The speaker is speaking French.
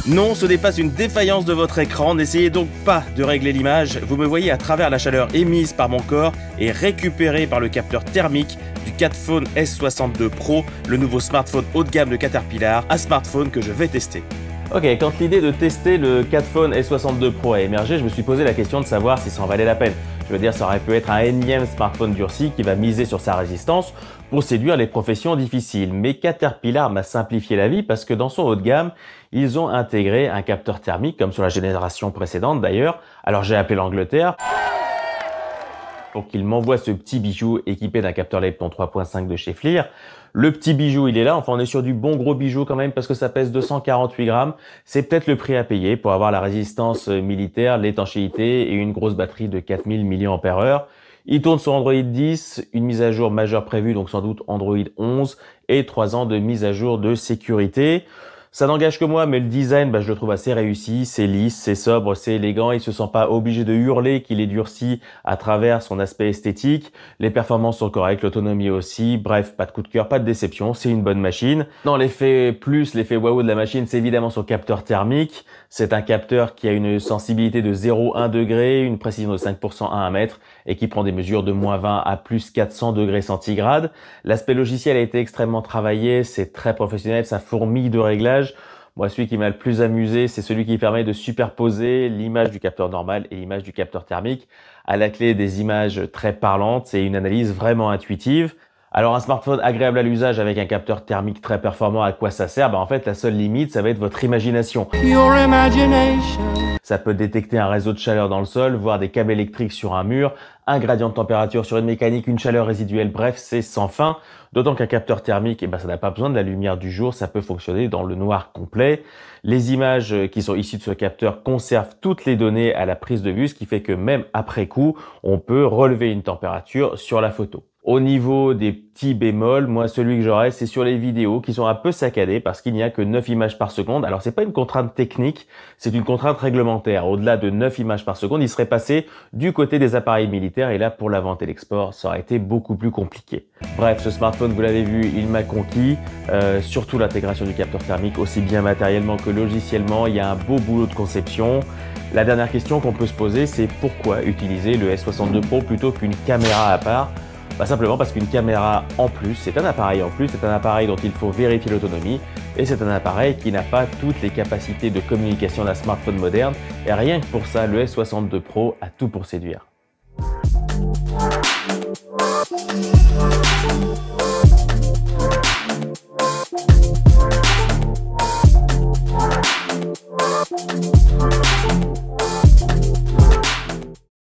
Non, ce n'est pas une défaillance de votre écran, n'essayez donc pas de régler l'image, vous me voyez à travers la chaleur émise par mon corps et récupérée par le capteur thermique du Catphone S62 Pro, le nouveau smartphone haut de gamme de Caterpillar, un smartphone que je vais tester. Ok, quand l'idée de tester le Catphone S62 Pro a émergé, je me suis posé la question de savoir si ça en valait la peine. Je veux dire, ça aurait pu être un énième smartphone durci qui va miser sur sa résistance pour séduire les professions difficiles. Mais Caterpillar m'a simplifié la vie parce que dans son haut de gamme, ils ont intégré un capteur thermique, comme sur la génération précédente d'ailleurs. Alors j'ai appelé l'Angleterre pour qu'il m'envoie ce petit bijou équipé d'un capteur Lepton 3.5 de chez FLIR. Le petit bijou, il est là. Enfin, on est sur du bon gros bijou quand même parce que ça pèse 248 grammes. C'est peut-être le prix à payer pour avoir la résistance militaire, l'étanchéité et une grosse batterie de 4000 mAh. Il tourne sur Android 10, une mise à jour majeure prévue, donc sans doute Android 11 et 3 ans de mise à jour de sécurité. Ça n'engage que moi, mais le design, je le trouve assez réussi. C'est lisse, c'est sobre, c'est élégant. Il se sent pas obligé de hurler qu'il est durci à travers son aspect esthétique. Les performances sont correctes, l'autonomie aussi. Bref, pas de coup de cœur, pas de déception. C'est une bonne machine. Non, l'effet waouh de la machine, c'est évidemment son capteur thermique. C'est un capteur qui a une sensibilité de 0,1 degré, une précision de 5% à 1 mètre et qui prend des mesures de -20 à +400 degrés centigrades. L'aspect logiciel a été extrêmement travaillé. C'est très professionnel, ça fourmille de réglages. Moi, celui qui m'a le plus amusé, c'est celui qui permet de superposer l'image du capteur normal et l'image du capteur thermique. À la clé, des images très parlantes et une analyse vraiment intuitive. Alors, un smartphone agréable à l'usage avec un capteur thermique très performant, à quoi ça sert? En fait, la seule limite, ça va être votre imagination. Ça peut détecter un réseau de chaleur dans le sol, voire des câbles électriques sur un mur, un gradient de température sur une mécanique, une chaleur résiduelle, bref, c'est sans fin. D'autant qu'un capteur thermique, ça n'a pas besoin de la lumière du jour, ça peut fonctionner dans le noir complet. Les images qui sont issues de ce capteur conservent toutes les données à la prise de vue, ce qui fait que même après coup, on peut relever une température sur la photo. Au niveau des petits bémols, moi celui que j'aurais, c'est sur les vidéos qui sont un peu saccadées parce qu'il n'y a que 9 images par seconde. Alors c'est pas une contrainte technique, c'est une contrainte réglementaire. Au-delà de 9 images par seconde, il serait passé du côté des appareils militaires et là pour la vente et l'export, ça aurait été beaucoup plus compliqué. Bref, ce smartphone, vous l'avez vu, il m'a conquis. Surtout l'intégration du capteur thermique, aussi bien matériellement que logiciellement, il y a un beau boulot de conception. La dernière question qu'on peut se poser, c'est pourquoi utiliser le S62 Pro plutôt qu'une caméra à part? Simplement parce qu'une caméra en plus, c'est un appareil en plus, c'est un appareil dont il faut vérifier l'autonomie et c'est un appareil qui n'a pas toutes les capacités de communication d'un smartphone moderne et rien que pour ça, le S62 Pro a tout pour séduire.